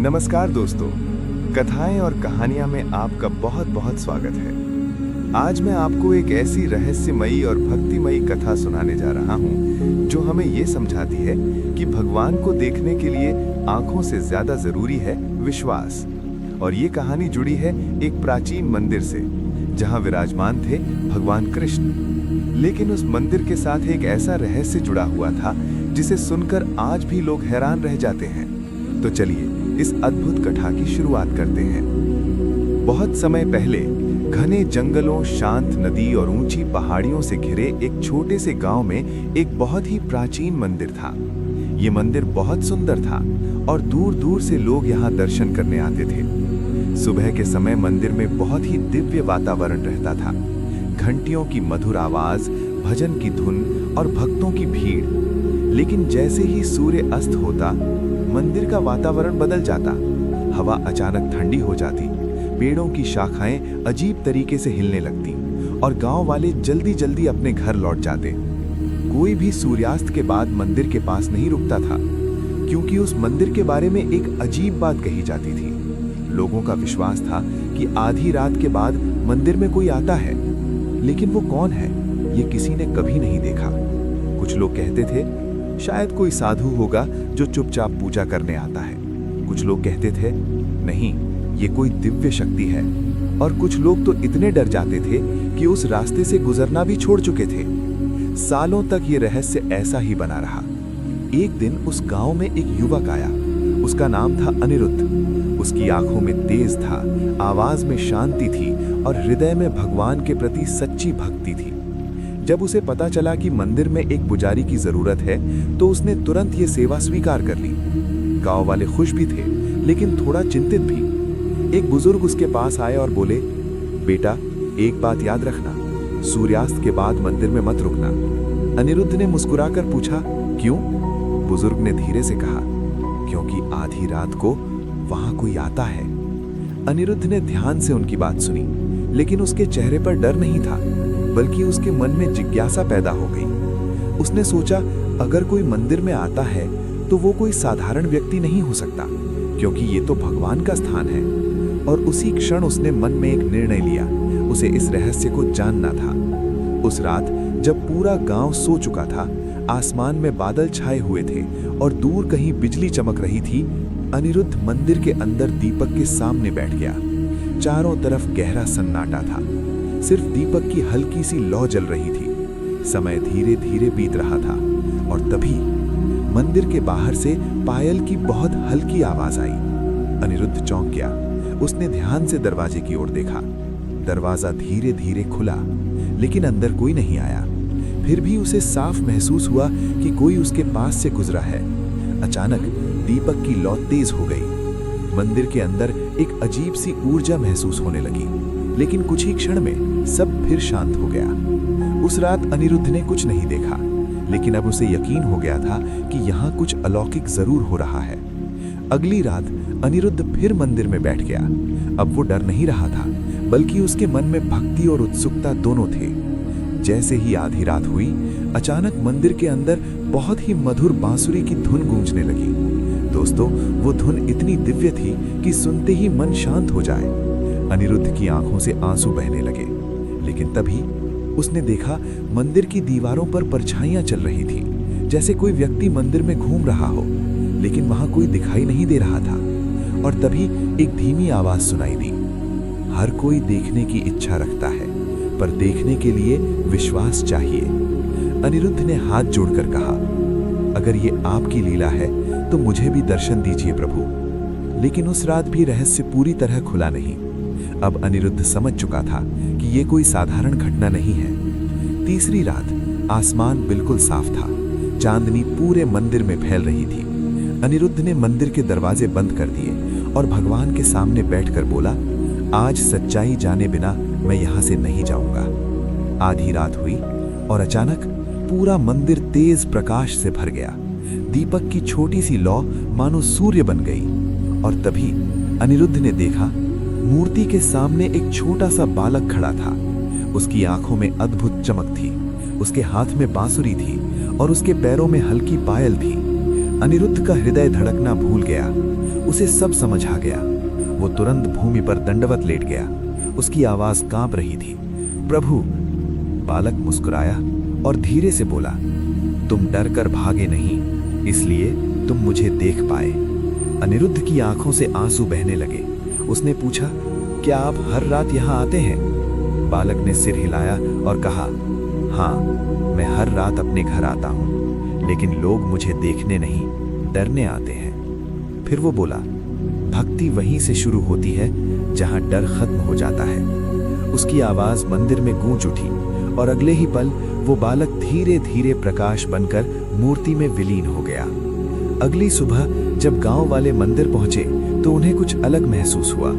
नमस्कार दोस्तों, कथाएं और कहानियां में आपका बहुत बहुत स्वागत है। आज मैं आपको एक ऐसी रहस्यमयी और भक्तिमयी कथा सुनाने जा रहा हूं जो हमें ये समझाती है कि भगवान को देखने के लिए आंखों से ज्यादा जरूरी है विश्वास। और ये कहानी जुड़ी है एक प्राचीन मंदिर से जहां विराजमान थे भगवान कृष्ण। लेकिन उस मंदिर के साथ एक ऐसा रहस्य जुड़ा हुआ था जिसे सुनकर आज भी लोग हैरान रह जाते हैं। तो चलिए इस अद्भुत कथा की शुरुआत करते हैं। बहुत समय पहले घने जंगलों, शांत नदी और ऊंची पहाड़ियों से घिरे एक छोटे से गांव में एक बहुत ही प्राचीन मंदिर था। ये मंदिर बहुत सुंदर था और दूर दूर से लोग यहाँ दर्शन करने आते थे। सुबह के समय मंदिर में बहुत ही दिव्य वातावरण रहता था। घंटियों की मधुर आवाज, भजन की धुन और भक्तों की भीड़। लेकिन जैसे ही सूर्य अस्त होता, मंदिर का वातावरण बदल जाता। हवा अचानक ठंडी हो जाती, पेड़ों की शाखाएं अजीब तरीके से हिलने लगती और गांव वाले जल्दी जल्दी अपने घर लौट जाते। कोई भी सूर्यास्त के बाद मंदिर के पास नहीं रुकता था, क्योंकि उस मंदिर के बारे में एक अजीब बात कही जाती थी। लोगों का विश्वास था कि आधी रात के बाद मंदिर में कोई आता है, लेकिन वो कौन है ये किसी ने कभी नहीं देखा। कुछ लोग कहते थे शायद कोई साधु होगा जो चुपचाप पूजा करने आता है। कुछ लोग कहते थे नहीं, ये कोई दिव्य शक्ति है। और कुछ लोग तो इतने डर जाते थे कि उस रास्ते से गुजरना भी छोड़ चुके थे। सालों तक ये रहस्य ऐसा ही बना रहा। एक दिन उस गांव में एक युवक आया। उसका नाम था अनिरुद्ध। उसकी आंखों में तेज था, आवाज में शांति थी और हृदय में भगवान के प्रति सच्ची भक्ति थी। जब उसे पता चला कि मंदिर में एक पुजारी की जरूरत है, तो उसने तुरंत ये सेवा स्वीकार कर ली। गांव वाले खुश भी थे, लेकिन थोड़ा चिंतित भी। एक बुजुर्ग उसके पास आए और बोले, बेटा, एक बात याद रखना, सूर्यास्त के बाद मंदिर में मत रुकना। अनिरुद्ध ने मुस्कुराकर पूछा, क्यों? बुजुर्ग ने धीरे से कहा, क्योंकि आधी रात को वहां कोई आता है। अनिरुद्ध ने ध्यान से उनकी बात सुनी, लेकिन उसके चेहरे पर डर नहीं था, बल्कि उसके मन में जिज्ञासा पैदा हो गई। उसने सोचा, अगर कोई मंदिर में आता है तो वो कोई साधारण व्यक्ति नहीं हो सकता, क्योंकि ये तो भगवान का स्थान है। और उसी क्षण उसने मन में एक निर्णय लिया, उसे इस रहस्य को जानना था। उस रात जब पूरा गांव सो चुका था, आसमान में बादल छाए हुए थे और दूर कहीं बिजली चमक रही थी, अनिरुद्ध मंदिर के अंदर दीपक के सामने बैठ गया। चारों तरफ गहरा सन्नाटा था, सिर्फ दीपक की हल्की सी लौ जल रही थी। समय धीरे धीरे बीत रहा था और तभी मंदिर के बाहर से पायल की बहुत हल्की आवाज आई। अनिरुद्ध चौंक गया। उसने ध्यान से दरवाजे की ओर देखा। दरवाजा धीरे धीरे खुला, लेकिन अंदर कोई नहीं आया। फिर भी उसे साफ महसूस हुआ कि कोई उसके पास से गुजरा है। अचानक दीपक की लौ तेज हो गई। मंदिर के अंदर एक अजीब सी ऊर्जा महसूस होने लगी, लेकिन कुछ ही क्षण में सब फिर शांत हो गया। उस रात अनिरुद्ध ने कुछ नहीं देखा, लेकिन अब उसे यकीन हो गया था कि यहाँ कुछ अलौकिक जरूर हो रहा है। अगली रात अनिरुद्ध फिर मंदिर में बैठ गया। अब वो डर नहीं रहा था, बल्कि उसके मन में भक्ति और उत्सुकता दोनों थे। जैसे ही आधी रात हुई, अचानक मंदिर के अंदर बहुत ही मधुर बांसुरी की धुन गूंजने लगी। दोस्तों, वो धुन इतनी दिव्य थी कि सुनते ही मन शांत हो जाए। अनिरुद्ध की आंखों से आंसू बहने लगे, लेकिन तभी उसने देखा मंदिर की दीवारों पर परछाइयां चल रही थी, जैसे कोई व्यक्ति मंदिर में घूम रहा हो, लेकिन वहां कोई दिखाई नहीं दे रहा था। और तभी एक धीमी आवाज सुनाई दी, हर कोई देखने की इच्छा रखता है, पर देखने के लिए विश्वास चाहिए। अनिरुद्ध ने हाथ जोड़कर कहा, अगर ये आपकी लीला है तो मुझे भी दर्शन दीजिए प्रभु। लेकिन उस रात भी रहस्य पूरी तरह खुला नहीं। अब अनिरुद्ध समझ चुका था कि ये कोई साधारण घटना नहीं है। तीसरी रात आसमान बिल्कुल साफ था, चांदनी पूरे मंदिर में फैल रही थी। अनिरुद्ध ने मंदिर के दरवाजे बंद कर दिए और भगवान के सामने बैठकर बोला, आज सच्चाई जाने बिना मैं यहाँ से नहीं जाऊंगा। आधी रात हुई और अचानक पूरा मंदिर तेज प्रकाश से भर गया। दीपक की छोटी सी लौ मानो सूर्य बन गई। और तभी अनिरुद्ध ने देखा, मूर्ति के सामने एक छोटा सा बालक खड़ा था। उसकी आंखों में अद्भुत चमक थी, उसके हाथ में बांसुरी थी और उसके पैरों में हल्की पायल थी। अनिरुद्ध का हृदय धड़कना भूल गया। उसे सब समझ आ गया। वो तुरंत भूमि पर दंडवत लेट गया। उसकी आवाज कांप रही थी। प्रभु। बालक मुस्कुराया और धीरे से बोला, तुम डर कर भागे नहीं, इसलिए तुम मुझे देख पाए। अनिरुद्ध की आंखों से आंसू बहने लगे। उसने पूछा, क्या आप हर रात यहाँ आते हैं? बालक ने सिर हिलाया और कहा, हाँ, मैं हर रात अपने घर आता हूँ, लेकिन लोग मुझे देखने नहीं, डरने आते हैं। फिर वो बोला, भक्ति वहीं से शुरू होती है जहाँ डर खत्म हो जाता है। उसकी आवाज मंदिर में गूंज उठी और अगले ही पल वो बालक धीरे धीरे प्रकाश बनकर मूर्ति में विलीन हो गया। अगली सुबह जब गांव वाले मंदिर पहुंचे तो उन्हें कुछ अलग महसूस हुआ।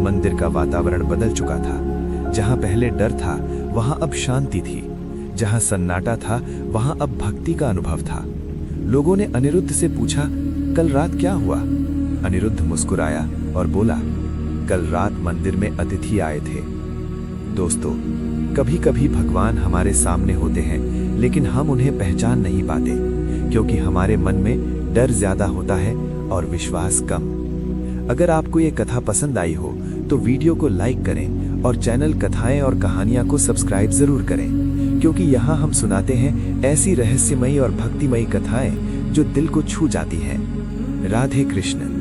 मंदिर का वातावरण बदल चुका था। जहां पहले डर था वहां अब शांति थी। जहां सन्नाटा था वहां अब भक्ति का अनुभव था। लोगों ने अनिरुद्ध से पूछा, कल रात क्या हुआ? अनिरुद्ध मुस्कुराया और बोला, कल रात मंदिर में अतिथि आए थे। दोस्तों, कभी कभी भगवान हमारे सामने होते हैं, लेकिन हम उन्हें पहचान नहीं पाते, क्योंकि हमारे मन में डर ज्यादा होता है और विश्वास कम। अगर आपको ये कथा पसंद आई हो तो वीडियो को लाइक करें और चैनल कथाएं और कहानियां को सब्सक्राइब जरूर करें, क्योंकि यहाँ हम सुनाते हैं ऐसी रहस्यमयी और भक्तिमयी कथाएं जो दिल को छू जाती हैं। राधे कृष्ण।